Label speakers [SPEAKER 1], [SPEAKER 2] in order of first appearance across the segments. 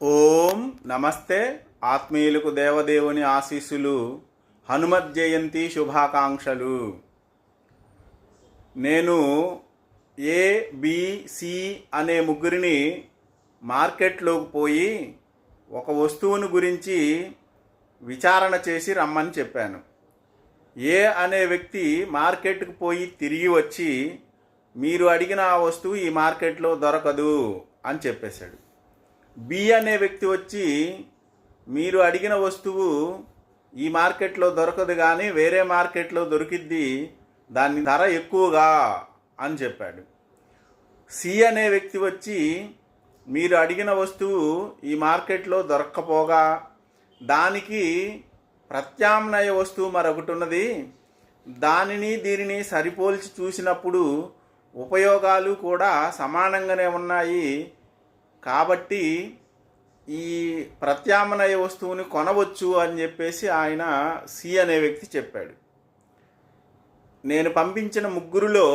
[SPEAKER 1] ఓం నమస్తే. ఆత్మీయులకు దేవదేవుని ఆశీస్సులు. హనుమత్ జయంతి శుభాకాంక్షలు. నేను ఏబిసి అనే ముగ్గురిని మార్కెట్లోకి పోయి ఒక వస్తువుని గురించి విచారణ చేసి రమ్మని చెప్పాను. ఏ అనే వ్యక్తి మార్కెట్కి పోయి తిరిగి వచ్చి మీరు అడిగిన ఆ వస్తువు ఈ మార్కెట్లో దొరకదు అని చెప్పేశాడు. బి అనే వ్యక్తి వచ్చి మీరు అడిగిన వస్తువు ఈ మార్కెట్లో దొరకదు కానీ వేరే మార్కెట్లో దొరికిద్ది, దాని ధర ఎక్కువగా అని చెప్పాడు. సి అనే వ్యక్తి వచ్చి మీరు అడిగిన వస్తువు ఈ మార్కెట్లో దొరక్కపోగా దానికి ప్రత్యామ్నాయ వస్తువు మరొకటి ఉన్నది, దానిని దీనిని సరిపోల్చి చూసినప్పుడు ఉపయోగాలు కూడా సమానంగానే ఉన్నాయి కాబట్టి ఈ ప్రత్యామ్నాయ వస్తువుని కొనవచ్చు అని చెప్పేసి ఆయన సి అనే వ్యక్తి చెప్పాడు. నేను పంపించిన ముగ్గురులో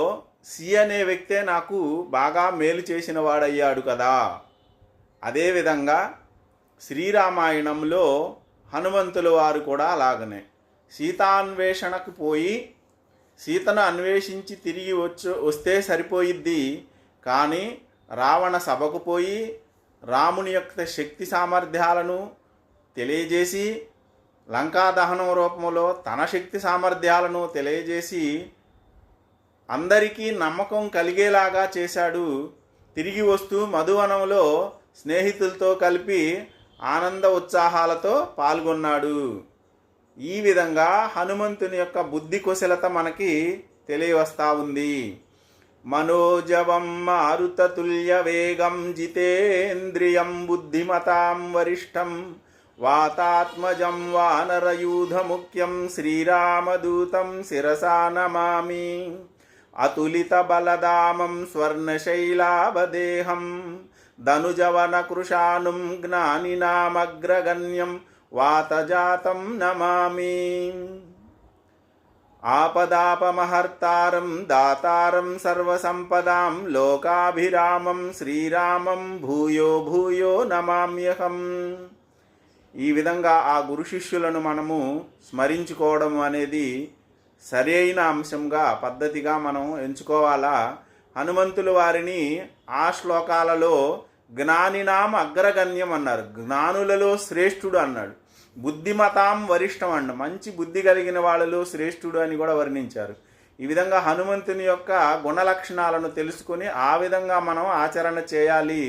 [SPEAKER 1] సి అనే వ్యక్తే నాకు బాగా మేలు చేసిన వాడయ్యాడు కదా. అదేవిధంగా శ్రీరామాయణంలో హనుమంతుల వారు కూడా అలాగనే సీతాన్వేషణకు పోయి సీతను అన్వేషించి తిరిగి వస్తే సరిపోయిద్ది, కానీ రావణ సభకు పోయి రాముని యొక్క శక్తి సామర్థ్యాలను తెలియజేసి లంకా దహనం రూపంలో తన శక్తి సామర్థ్యాలను తెలియజేసి అందరికీ నమ్మకం కలిగేలాగా చేశాడు. తిరిగి వస్తూ మధువనంలో స్నేహితులతో కలిపి ఆనంద ఉత్సాహాలతో పాల్గొన్నాడు. ఈ విధంగా హనుమంతుని యొక్క బుద్ధి కుశలత మనకి తెలియవస్తా ఉంది. మనోజవం మారుతతుల్య వేగం జితేంద్రియం బుద్ధిమతాం వరిష్టం వాతాత్మజం వానరయూధముఖ్యం శ్రీరామదూతం శిరసా నమామి. అతులిత బలదామం స్వర్ణశైలాభదేహం ధనుజవన కృషానుం జ్ఞానినామగ్రగణ్యం వాతజాతం నమామి. ఆపదాపమహర్తారం దాతారం సర్వసంపదాం లోకాభిరామం శ్రీరామం భూయో భూయో నమామ్యహం. ఈ విధంగా ఆ గురు శిష్యులను మనము స్మరించుకోవడం అనేది సరైన అంశంగా పద్ధతిగా మనం ఎంచుకోవాలా. హనుమంతుల వారిని ఆ శ్లోకాలలో జ్ఞానినాం అగ్రగణ్యం అన్నారు, జ్ఞానులలో శ్రేష్ఠుడు అన్నాడు. బుద్ధిమతాం వరిష్టం అండి, మంచి బుద్ధి కలిగిన వాళ్ళలో శ్రేష్ఠుడు అని కూడా వర్ణించారు. ఈ విధంగా హనుమంతుని యొక్క గుణ లక్షణాలను తెలుసుకొని ఆ విధంగా మనం ఆచరణ చేయాలి.